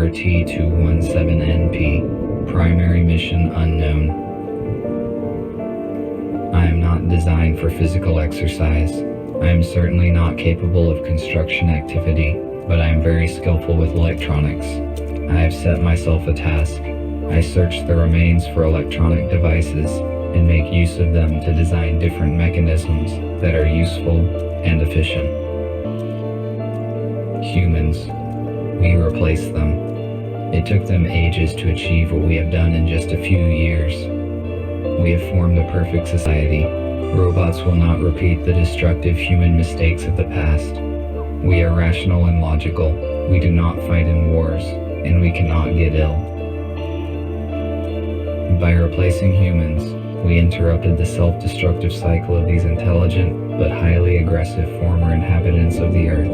RT-217NP, primary mission unknown. I am not designed for physical exercise. I am certainly not capable of construction activity, but I am very skillful with electronics. I have set myself a task. I search the remains for electronic devices and make use of them to design different mechanisms that are useful and efficient. Humans. We replace them. It took them ages to achieve what we have done in just a few years. We have formed a perfect society. Robots will not repeat the destructive human mistakes of the past. We are rational and logical. We do not fight in wars, and we cannot get ill. By replacing humans, we interrupted the self-destructive cycle of these intelligent but highly aggressive former inhabitants of the Earth.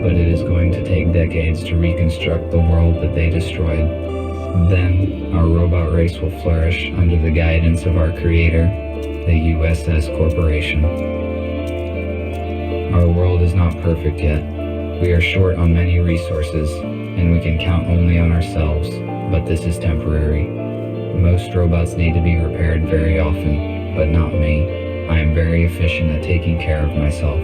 But it is going to take decades to reconstruct the world that they destroyed. Then, our robot race will flourish under the guidance of our creator, the USS Corporation. Our world is not perfect yet. We are short on many resources, and we can count only on ourselves, but this is temporary. Most robots need to be repaired very often, but not me. I am very efficient at taking care of myself.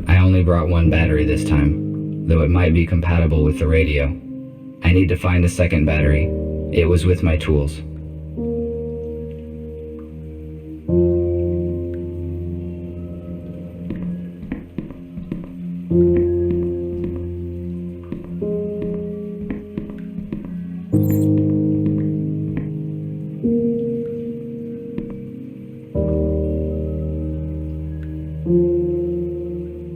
I only brought one battery this time, though it might be compatible with the radio. I need to find a second battery. It was with my tools.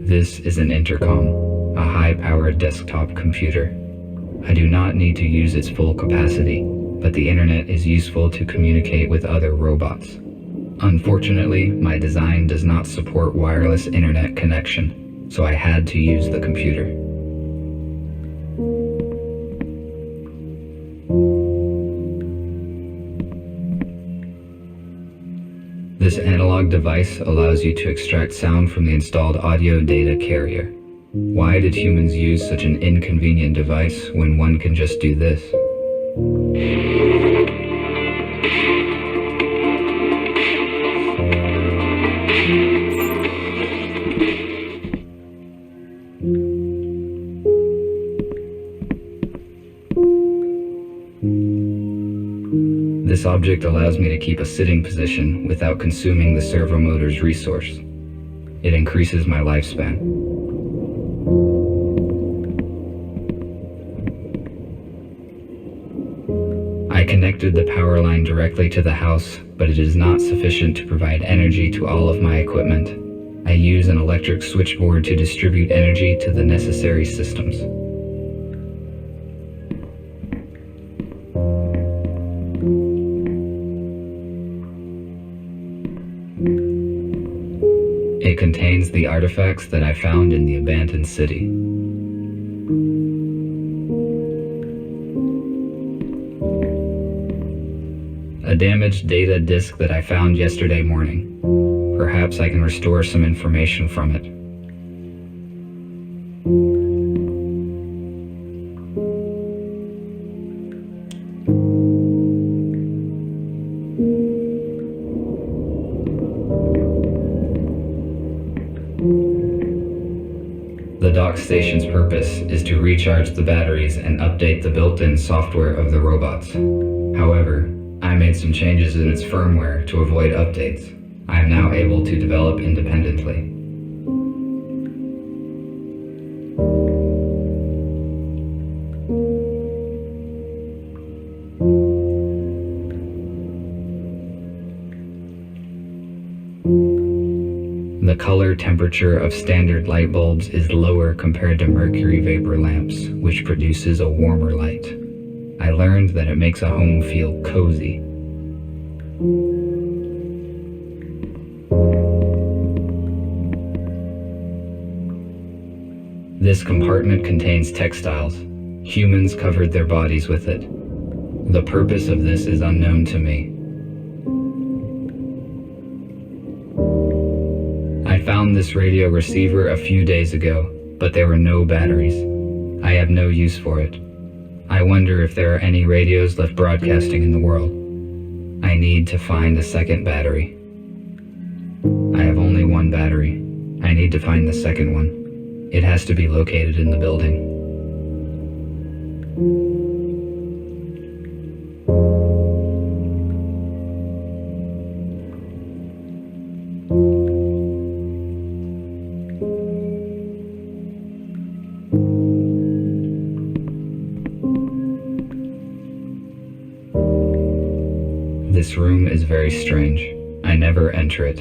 This is an intercom, a high-powered desktop computer. I do not need to use its full capacity, but the internet is useful to communicate with other robots. Unfortunately, my design does not support wireless internet connection, so I had to use the computer. This analog device allows you to extract sound from the installed audio data carrier. Why did humans use such an inconvenient device when one can just do this? This object allows me to keep a sitting position without consuming the servo motor's resource. It increases my lifespan. I connected the power line directly to the house, but it is not sufficient to provide energy to all of my equipment. I use an electric switchboard to distribute energy to the necessary systems. It contains the artifacts that I found in the abandoned city. A damaged data disk that I found yesterday morning. Perhaps I can restore some information from it. The dock station's purpose is to recharge the batteries and update the built-in software of the robots. However, I made some changes in its firmware to avoid updates. I am now able to develop independently. color temperature of standard light bulbs is lower compared to mercury vapor lamps, which produces a warmer light. I learned that it makes a home feel cozy. This compartment contains textiles. Humans covered their bodies with it. The purpose of this is unknown to me. I found this radio receiver a few days ago, but there were no batteries. I have no use for it. I wonder if there are any radios left broadcasting in the world. I need to find a second battery. I have only one battery. I need to find the second one. It has to be located in the building. This room is very strange. I never enter it.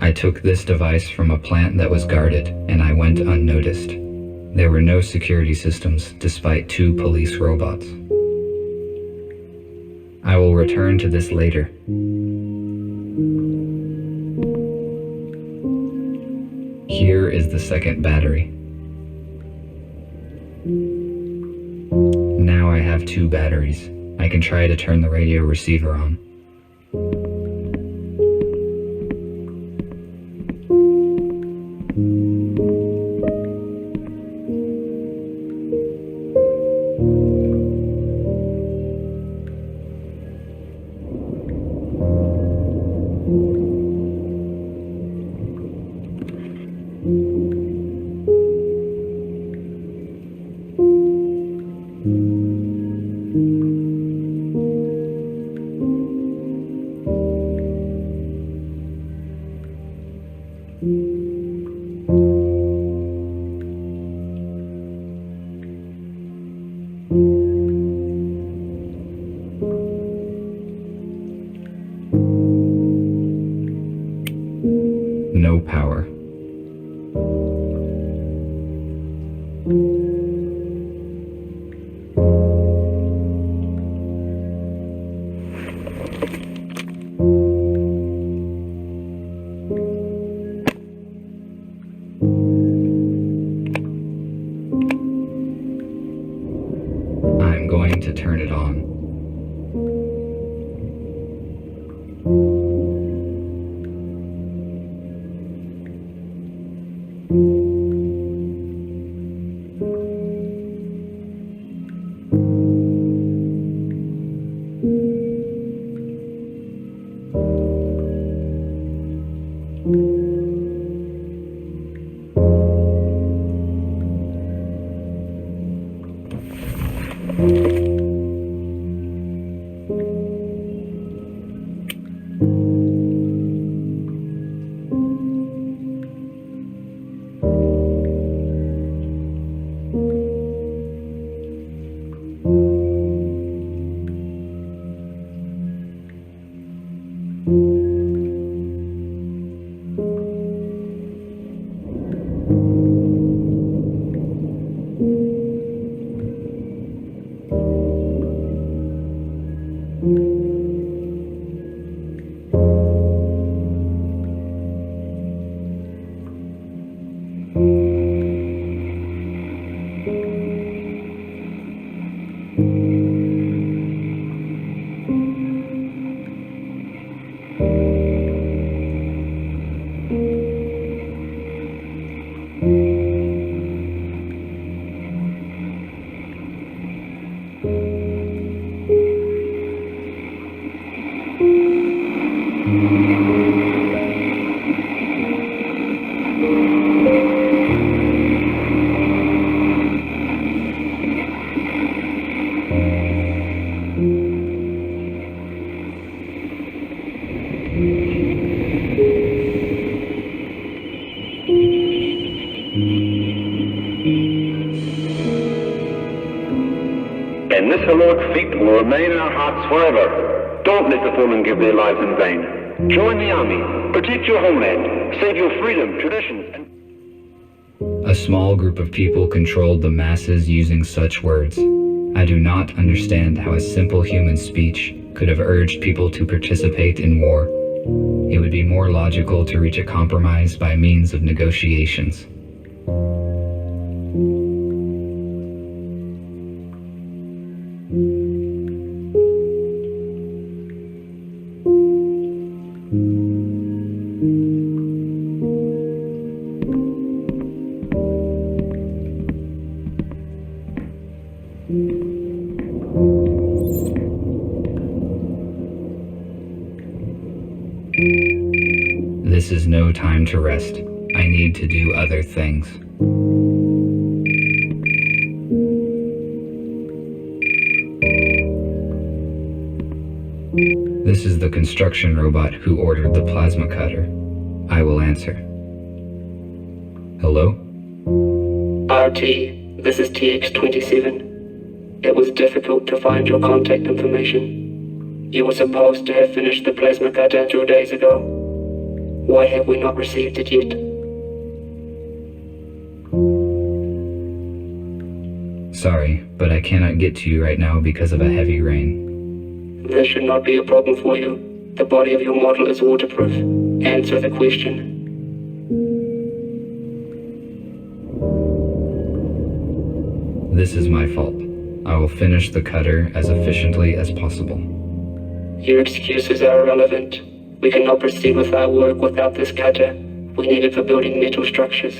I took this device from a plant that was guarded, and I went unnoticed. There were no security systems, despite 2 police robots. I will return to this later. Here is the second battery. Now I have 2 batteries. I can try to turn the radio receiver on. No power. I'm going to turn it on. and this heroic feat will remain in our hearts forever. Don't let the fallen give their lives in vain. Join the army, protect your homeland, save your freedom, traditions, and... A small group of people controlled the masses using such words. I do not understand how a simple human speech could have urged people to participate in war. It would be more logical to reach a compromise by means of negotiations. This is no time to rest. I need to do other things. This is the construction robot who ordered the plasma cutter. I will answer. Hello? RT, this is TX-27. It was difficult to find your contact information. You were supposed to have finished the plasma cutter 2 days ago. Why have we not received it yet? Sorry, but I cannot get to you right now because of a heavy rain. This should not be a problem for you. The body of your model is waterproof. Answer the question. This is my fault. I will finish the cutter as efficiently as possible. Your excuses are irrelevant. We cannot proceed with our work without this cutter. We need it for building metal structures.